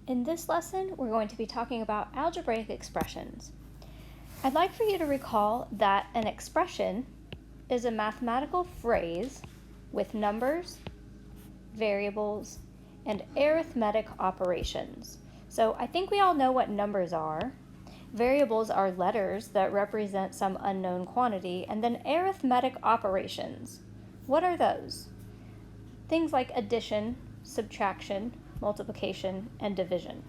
In this lesson, we're going to be talking about algebraic expressions. I'd like for you to recall that an expression is a mathematical phrase with numbers, variables, and arithmetic operations. So I think we all know what numbers are. Variables are letters that represent some unknown quantity, and then arithmetic operations. What are those? Things like addition, subtraction, multiplication, and division.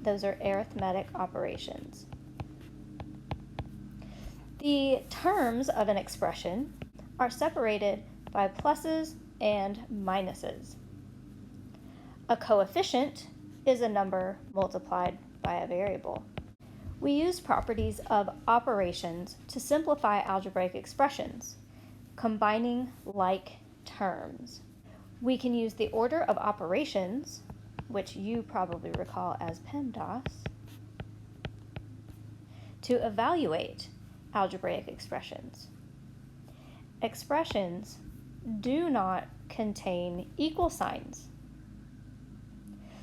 Those are arithmetic operations. The terms of an expression are separated by pluses and minuses. A coefficient is a number multiplied by a variable. We use properties of operations to simplify algebraic expressions, combining like terms. We can use the order of operations, which you probably recall as PEMDAS, to evaluate algebraic expressions. Expressions do not contain equal signs.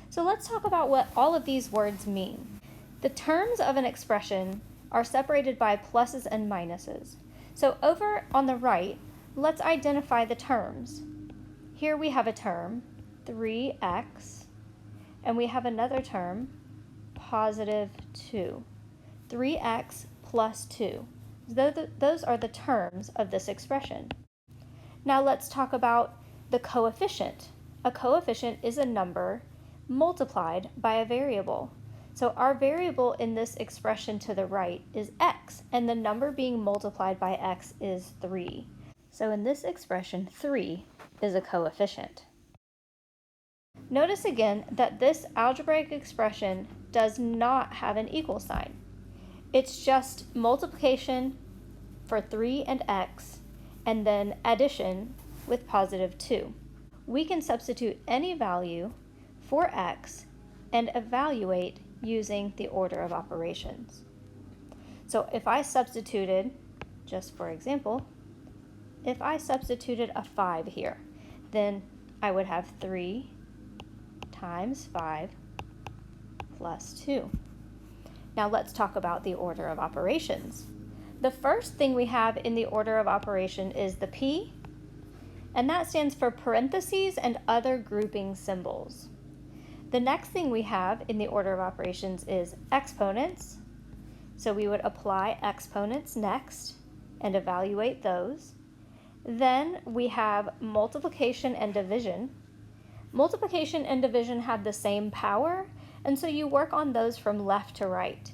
So let's talk about what all of these words mean. The terms of an expression are separated by pluses and minuses. So over on the right, let's identify the terms. Here we have a term, 3x, and we have another term, positive 2. 3x plus 2. Those are the terms of this expression. Now let's talk about the coefficient. A coefficient is a number multiplied by a variable. So our variable in this expression to the right is x, and the number being multiplied by x is 3. So in this expression, 3 is a coefficient. Notice again that this algebraic expression does not have an equal sign. It's just multiplication for 3 and x, and then addition with positive 2. We can substitute any value for x and evaluate using the order of operations. So if I substituted, just for example, if I substituted a 5 here, then I would have 3 times 5 plus 2. Now let's talk about the order of operations. The first thing we have in the order of operation is the P, and that stands for parentheses and other grouping symbols. The next thing we have in the order of operations is exponents. So we would apply exponents next and evaluate those. Then we have multiplication and division. Multiplication and division have the same power, and so you work on those from left to right.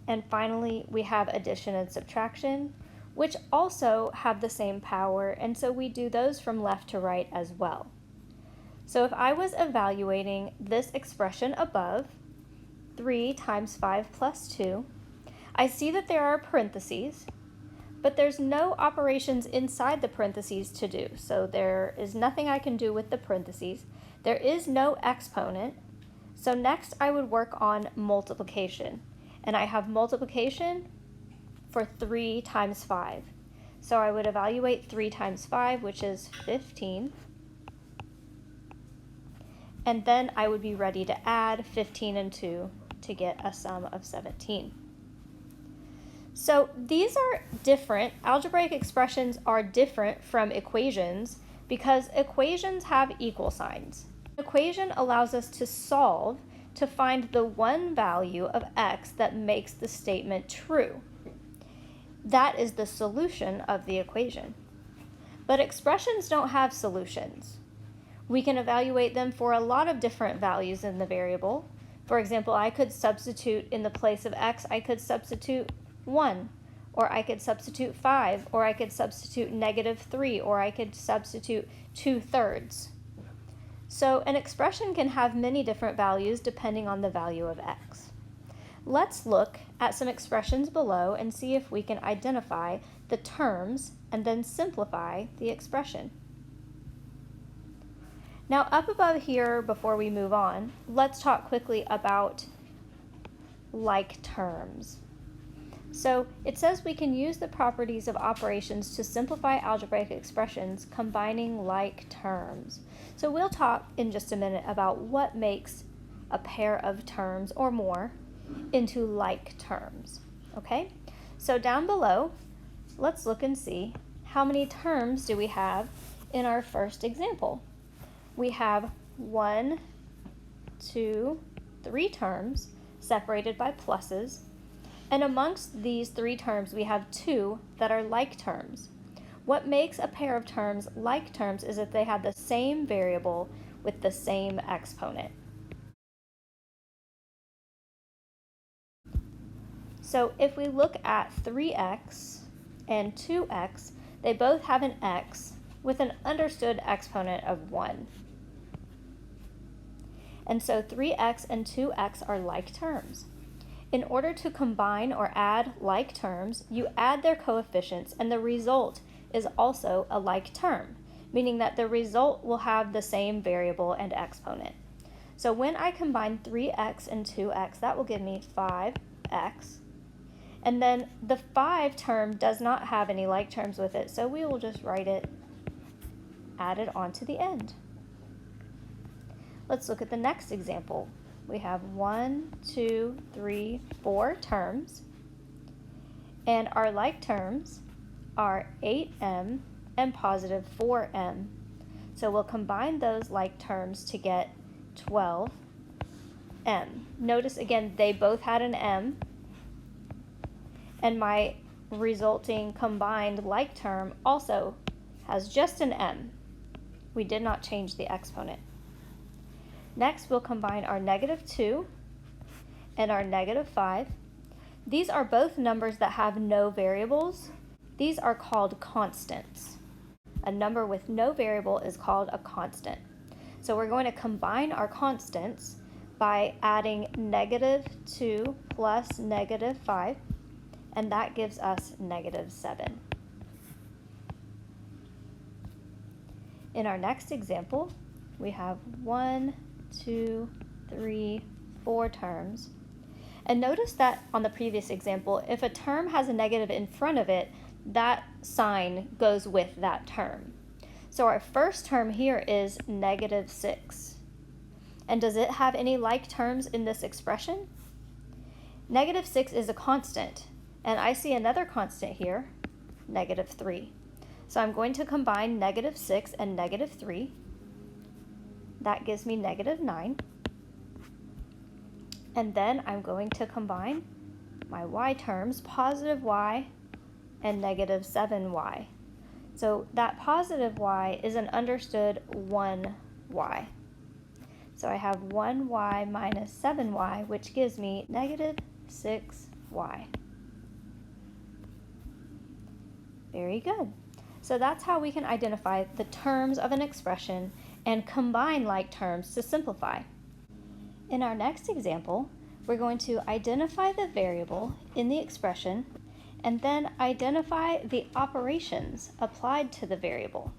And finally, we have addition and subtraction, which also have the same power, and so we do those from left to right as well. So if I was evaluating this expression above, 3 times 5 plus 2, I see that there are parentheses, but there's no operations inside the parentheses to do. So there is nothing I can do with the parentheses. There is no exponent. So next I would work on multiplication. And I have multiplication for 3 times 5. So I would evaluate 3 times 5, which is 15. And then I would be ready to add 15 and 2 to get a sum of 17. So these are different. Algebraic expressions are different from equations because equations have equal signs. An equation allows us to solve to find the one value of x that makes the statement true. That is the solution of the equation. But expressions don't have solutions. We can evaluate them for a lot of different values in the variable. For example, I could substitute in the place of x, I could substitute 1, or I could substitute 5, or I could substitute -3, or I could substitute 2/3. So an expression can have many different values depending on the value of x. Let's look at some expressions below and see if we can identify the terms and then simplify the expression. Now up above here, before we move on, let's talk quickly about like terms. So it says we can use the properties of operations to simplify algebraic expressions combining like terms. So we'll talk in just a minute about what makes a pair of terms or more into like terms, okay? So down below, let's look and see how many terms do we have in our first example. We have 1, 2, 3 terms separated by pluses, and amongst these 3 terms we have 2 that are like terms. What makes a pair of terms like terms is that they have the same variable with the same exponent. So if we look at 3x and 2x, they both have an x with an understood exponent of 1. And so 3x and 2x are like terms. In order to combine or add like terms, you add their coefficients, and the result is also a like term, meaning that the result will have the same variable and exponent. So when I combine 3x and 2x, that will give me 5x. And then the 5 term does not have any like terms with it, so we will just write it added onto the end. Let's look at the next example. We have 1, 2, 3, 4 terms, and our like terms are 8m and positive 4m. So we'll combine those like terms to get 12m. Notice again, they both had an m, and my resulting combined like term also has just an m. We did not change the exponent. Next, we'll combine our -2 and our -5. These are both numbers that have no variables. These are called constants. A number with no variable is called a constant. So we're going to combine our constants by adding -2 plus -5, and that gives us -7. In our next example, we have 1, 2, 3, 4 terms. And notice that on the previous example, if a term has a negative in front of it, that sign goes with that term. So our first term here is -6. And does it have any like terms in this expression? -6 is a constant, and I see another constant here, -3. So I'm going to combine -6 and -3. That gives me -9. And then I'm going to combine my y terms, positive y and -7y. So that positive y is an understood 1y. So I have 1y minus 7y, which gives me -6y. Very good. So that's how we can identify the terms of an expression and combine like terms to simplify. In our next example, we're going to identify the variable in the expression and then identify the operations applied to the variable.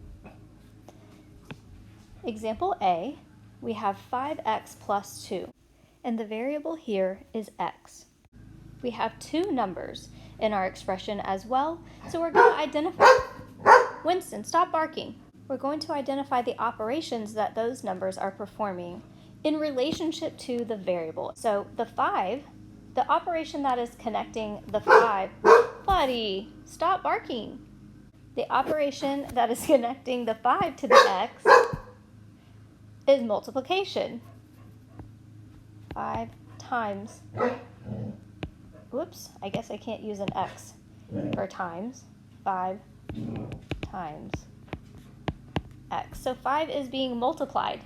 Example A, we have 5x plus 2, and the variable here is x. We have 2 numbers in our expression as well, so we're going to identify... Winston, stop barking. We're going to identify the operations that those numbers are performing in relationship to the variable. So the 5, the operation that is connecting the 5, buddy, stop barking. The operation that is connecting the 5 to the x is multiplication. 5 times, whoops, I guess I can't use an x for times. 5 times x. So 5 is being multiplied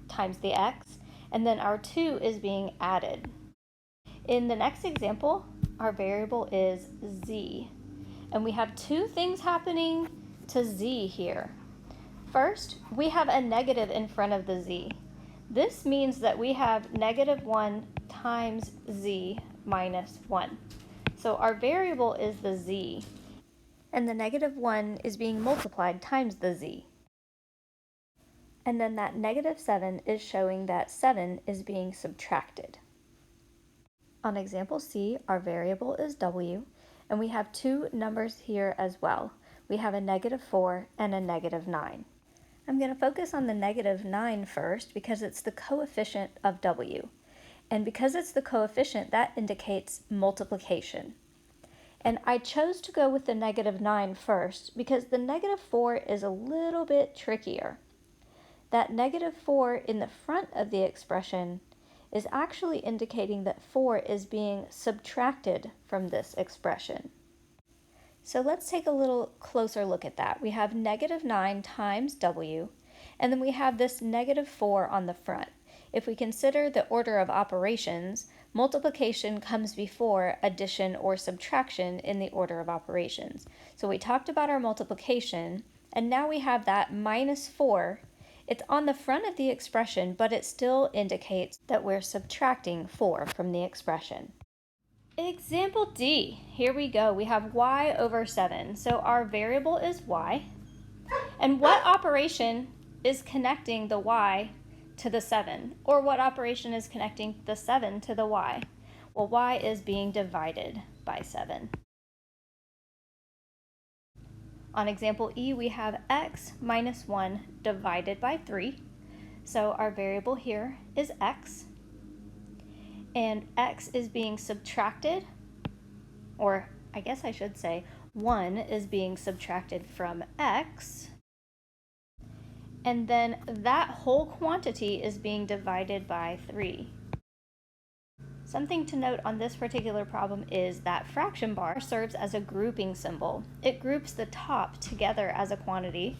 times the x, and then our 2 is being added. In the next example, our variable is z, and we have 2 things happening to z here. First, we have a negative in front of the z. This means that we have -1 times z minus 1. So our variable is the z, and the -1 is being multiplied times the z. And then that -7 is showing that 7 is being subtracted. On example C, our variable is w, and we have 2 numbers here as well. We have a -4 and a -9. I'm going to focus on the -9 first because it's the coefficient of w. And because it's the coefficient, that indicates multiplication. And I chose to go with the -9 first because the -4 is a little bit trickier. That -4 in the front of the expression is actually indicating that 4 is being subtracted from this expression. So let's take a little closer look at that. We have -9 times w, and then we have this -4 on the front. If we consider the order of operations, multiplication comes before addition or subtraction in the order of operations. So we talked about our multiplication, and now we have that -4. It's on the front of the expression, but it still indicates that we're subtracting 4 from the expression. Example D, here we go. We have y over 7. So our variable is y. And what operation is connecting the y to the 7? Or what operation is connecting the 7 to the y? Well, y is being divided by 7. On example E, we have x minus 1 divided by 3. So our variable here is x. And x is being subtracted, or I guess I should say 1 is being subtracted from x. And then that whole quantity is being divided by 3. Something to note on this particular problem is that fraction bar serves as a grouping symbol. It groups the top together as a quantity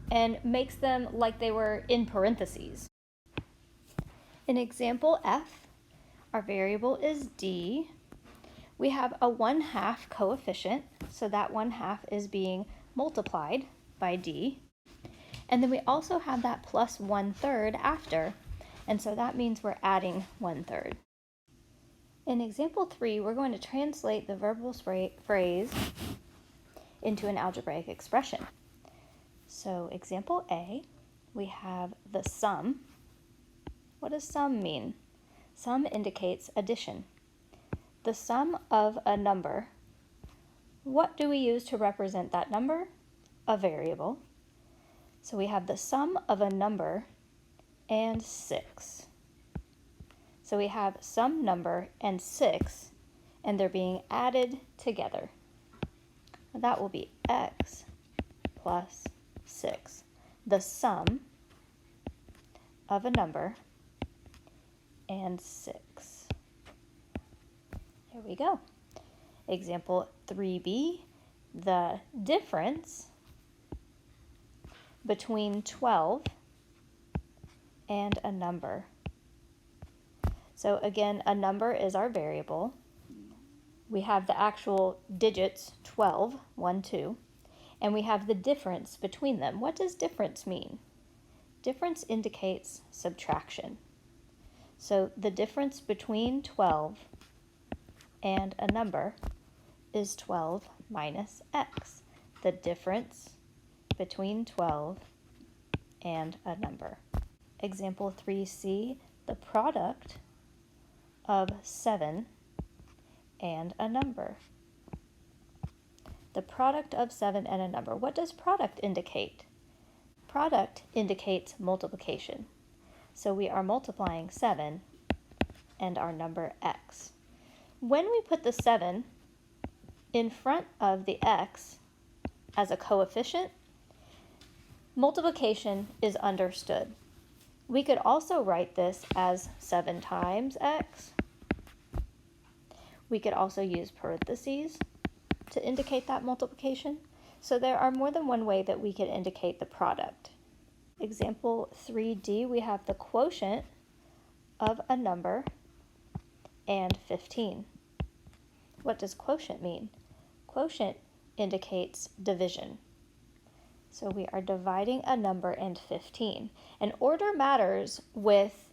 and makes them like they were in parentheses. In example F, our variable is d. We have a 1/2 coefficient, so that 1/2 is being multiplied by d. And then we also have that plus 1/3 after, and so that means we're adding 1/3. In example 3, we're going to translate the verbal phrase into an algebraic expression. So example A, we have the sum. What does sum mean? Sum indicates addition. The sum of a number. What do we use to represent that number? A variable. So we have the sum of a number and 6. So we have some number and 6, and they're being added together. That will be x plus 6. The sum of a number and 6. There we go. Example 3b, the difference between 12 and a number. So again, a number is our variable. We have the actual digits 12, 1, 2, and we have the difference between them. What does difference mean? Difference indicates subtraction. So the difference between 12 and a number is 12 minus x. The difference between 12 and a number. Example 3c, the product of 7 and a number. The product of 7 and a number. What does product indicate? Product indicates multiplication. So we are multiplying 7 and our number x. When we put the 7 in front of the x as a coefficient, multiplication is understood. We could also write this as 7 times x. We could also use parentheses to indicate that multiplication. So there are more than one way that we could indicate the product. Example 3d, we have the quotient of a number and 15. What does quotient mean? Quotient indicates division. So we are dividing a number and 15. And order matters with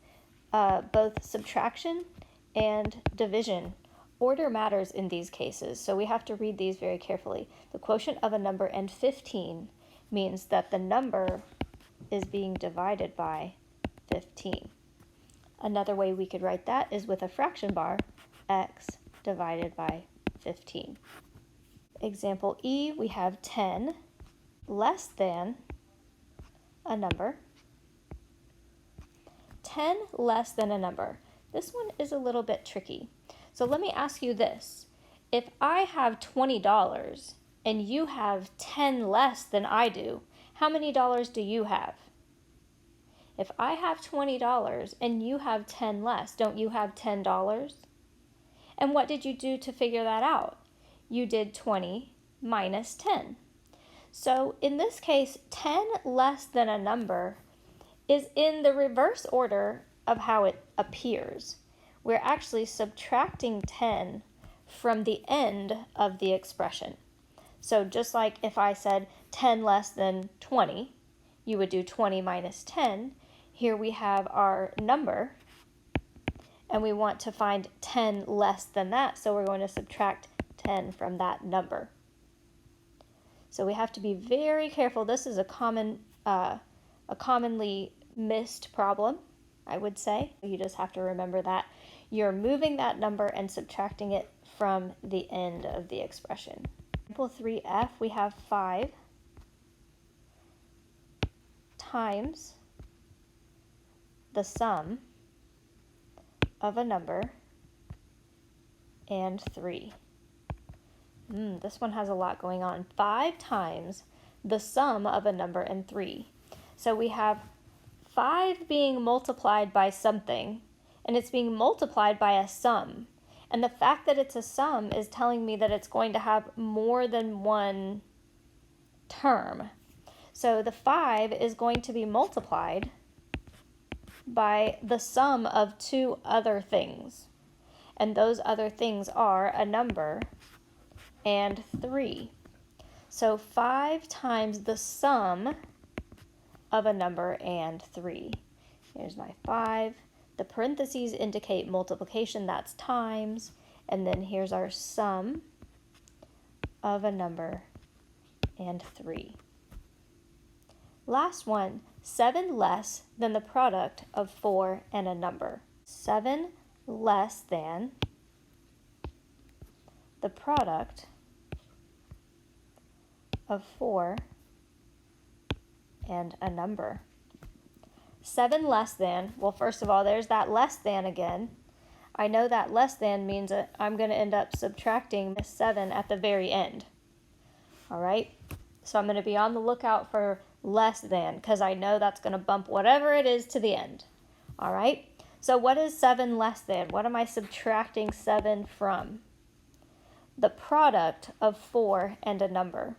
both subtraction and division. Order matters in these cases, so we have to read these very carefully. The quotient of a number and 15 means that the number is being divided by 15. Another way we could write that is with a fraction bar, x divided by 15. Example E, we have 10 less than a number. 10 less than a number. This one is a little bit tricky. So let me ask you this. If I have $20 and you have 10 less than I do, how many dollars do you have? If I have $20 and you have 10 less, don't you have $10? And what did you do to figure that out? You did 20 minus 10. So in this case, 10 less than a number is in the reverse order of how it appears. We're actually subtracting 10 from the end of the expression. So just like if I said 10 less than 20, you would do 20 minus 10. Here we have our number, and we want to find 10 less than that, so we're going to subtract 10 from that number. So we have to be very careful. This is a commonly missed problem, I would say. You just have to remember that you're moving that number and subtracting it from the end of the expression. Example 3F, we have 5 times the sum of a number and 3. This one has a lot going on. 5 times the sum of a number and 3. So we have 5 being multiplied by something, and it's being multiplied by a sum. And the fact that it's a sum is telling me that it's going to have more than one term. So the 5 is going to be multiplied by the sum of 2 other things. And those other things are a number and 3. So 5 times the sum of a number and 3. Here's my 5. The parentheses indicate multiplication, that's times. And then here's our sum of a number and 3. Last one, 7 less than the product of 4 and a number. 7 less than the product of 4 and a number. 7 less than, well, first of all, there's that less than again. I know that less than means that I'm going to end up subtracting this 7 at the very end. All right? So I'm going to be on the lookout for less than, because I know that's going to bump whatever it is to the end. All right? So what is 7 less than? What am I subtracting 7 from? The product of 4 and a number.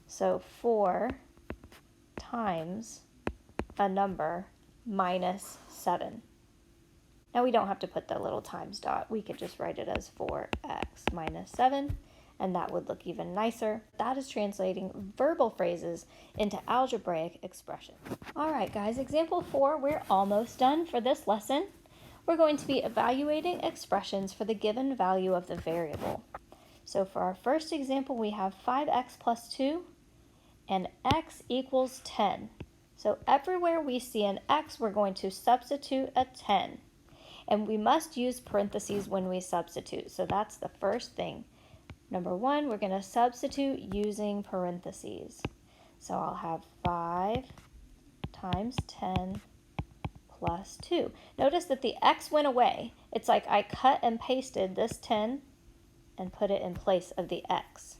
So 4 times a number minus 7. Now we don't have to put the little times dot. We could just write it as 4x minus 7, and that would look even nicer. That is translating verbal phrases into algebraic expressions. All right, guys, example 4, we're almost done for this lesson. We're going to be evaluating expressions for the given value of the variable. So for our first example, we have 5x plus 2 and x equals 10. So everywhere we see an x, we're going to substitute a 10. And we must use parentheses when we substitute. So that's the first thing. Number 1, we're going to substitute using parentheses. So I'll have 5 times 10 plus 2. Notice that the x went away. It's like I cut and pasted this 10 and put it in place of the x.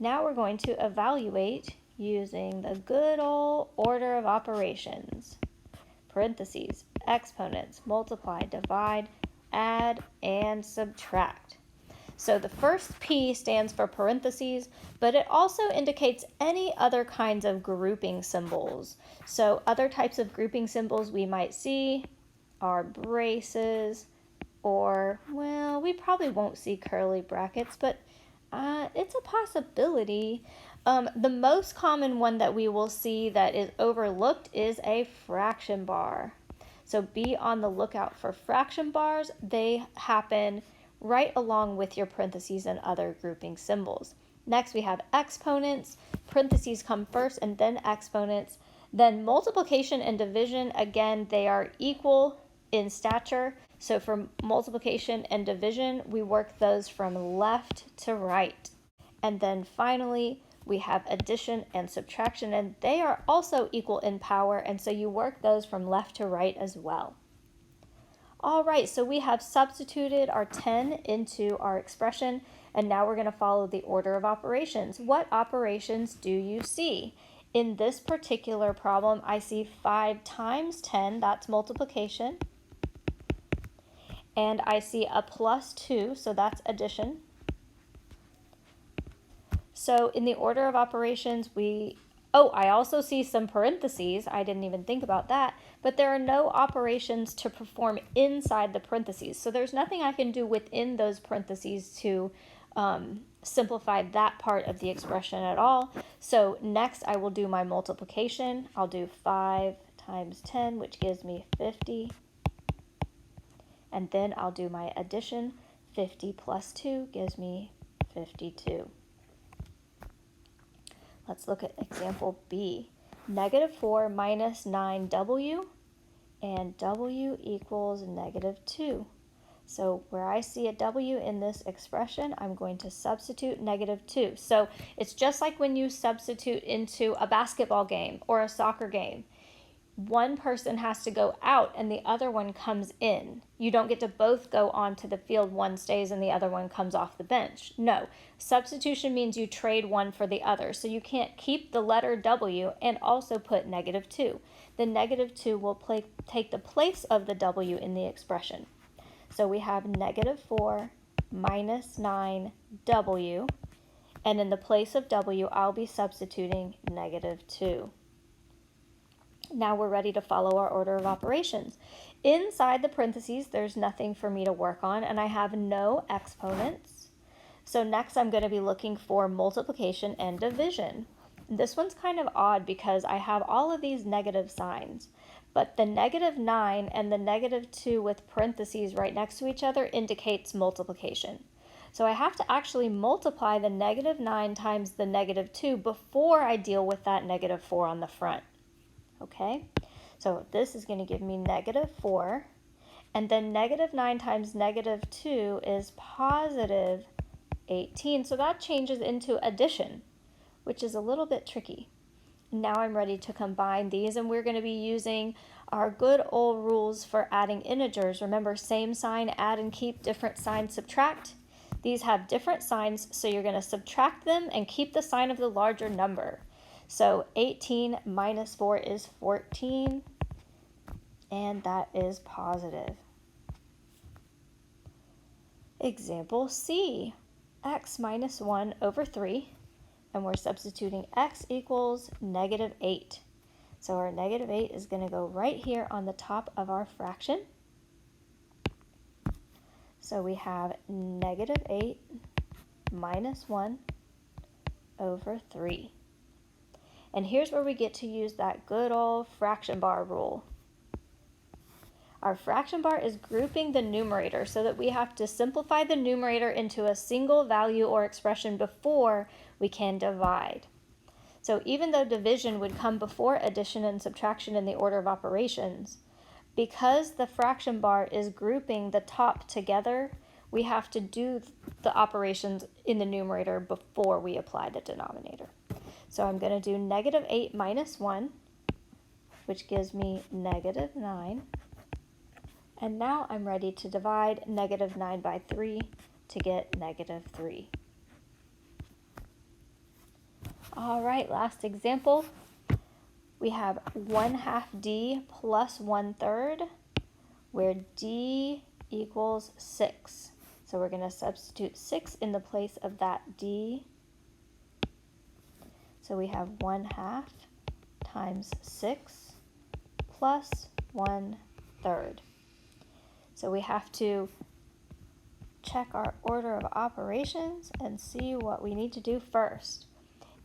Now we're going to evaluate using the good old order of operations. Parentheses, exponents, multiply, divide, add, and subtract. So the first P stands for parentheses, but it also indicates any other kinds of grouping symbols. So other types of grouping symbols we might see are braces, or, well, we probably won't see curly brackets, but it's a possibility. The most common one that we will see that is overlooked is a fraction bar. So be on the lookout for fraction bars. They happen right along with your parentheses and other grouping symbols. Next, we have exponents. Parentheses come first and then exponents. Then multiplication and division, again, they are equal in stature. So for multiplication and division, we work those from left to right. And then finally, we have addition and subtraction, and they are also equal in power, and so you work those from left to right as well. All right, so we have substituted our 10 into our expression, and now we're going to follow the order of operations. What operations do you see? In this particular problem, I see 5 times 10, that's multiplication, and I see a plus 2, so that's addition. So in the order of operations, I also see some parentheses. I didn't even think about that, but there are no operations to perform inside the parentheses. So there's nothing I can do within those parentheses to simplify that part of the expression at all. So next I will do my multiplication. I'll do 5 times 10, which gives me 50. And then I'll do my addition. 50 plus 2 gives me 52. Let's look at example B. -4 minus 9w, and w equals -2. So where I see a w in this expression, I'm going to substitute -2. So it's just like when you substitute into a basketball game or a soccer game. One person has to go out and the other one comes in. You don't get to both go onto the field. One stays and the other one comes off the bench. No, substitution means you trade one for the other. So you can't keep the letter W and also put -2. The -2 will take the place of the W in the expression. So we have -4 minus 9W, and in the place of W, I'll be substituting -2. Now we're ready to follow our order of operations. Inside the parentheses, there's nothing for me to work on, and I have no exponents. So next I'm going to be looking for multiplication and division. This one's kind of odd because I have all of these negative signs, but the -9 and the -2 with parentheses right next to each other indicates multiplication. So I have to actually multiply the -9 times the -2 before I deal with that -4 on the front. Okay, so this is going to give me -4, and then -9 times -2 is positive 18. So that changes into addition, which is a little bit tricky. Now I'm ready to combine these, and we're going to be using our good old rules for adding integers. Remember, same sign, add and keep, different sign, subtract. These have different signs, so you're going to subtract them and keep the sign of the larger number. So 18 minus 4 is 14, and that is positive. Example C, x minus 1 over 3, and we're substituting x equals -8. So our -8 is going to go right here on the top of our fraction. So we have -8 minus 1 over 3. And here's where we get to use that good old fraction bar rule. Our fraction bar is grouping the numerator so that we have to simplify the numerator into a single value or expression before we can divide. So even though division would come before addition and subtraction in the order of operations, because the fraction bar is grouping the top together, we have to do the operations in the numerator before we apply the denominator. So I'm going to do -8 minus 1, which gives me -9. And now I'm ready to divide -9 by 3 to get -3. All right, last example. We have 1/2 d plus 1/3, where d equals 6. So we're going to substitute 6 in the place of that d. So we have 1/2 times 6 plus 1/3. So we have to check our order of operations and see what we need to do first.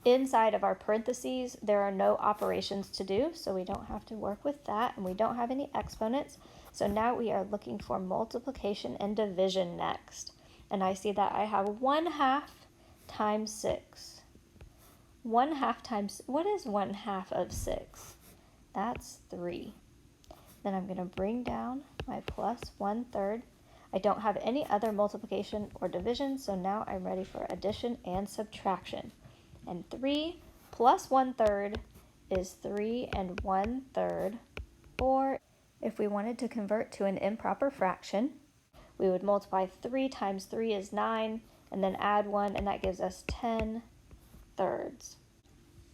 Inside of our parentheses, there are no operations to do, so we don't have to work with that, and we don't have any exponents. So now we are looking for multiplication and division next. And I see that I have 1/2 times 6. 1/2 times, what is 1/2 of 6? That's 3. Then I'm going to bring down my plus 1/3. I don't have any other multiplication or division, so now I'm ready for addition and subtraction. And 3 plus 1/3 is 3 1/3, or If we wanted to convert to an improper fraction, we would multiply 3 times 3 is 9, and then add 1, and that gives us 10 thirds.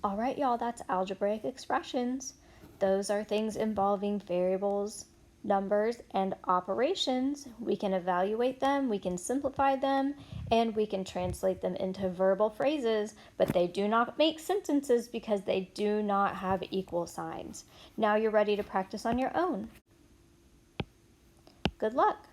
All right, y'all, that's algebraic expressions. Those are things involving variables, numbers, and operations. We can evaluate them, we can simplify them, and we can translate them into verbal phrases, but they do not make sentences because they do not have equal signs. Now you're ready to practice on your own. Good luck.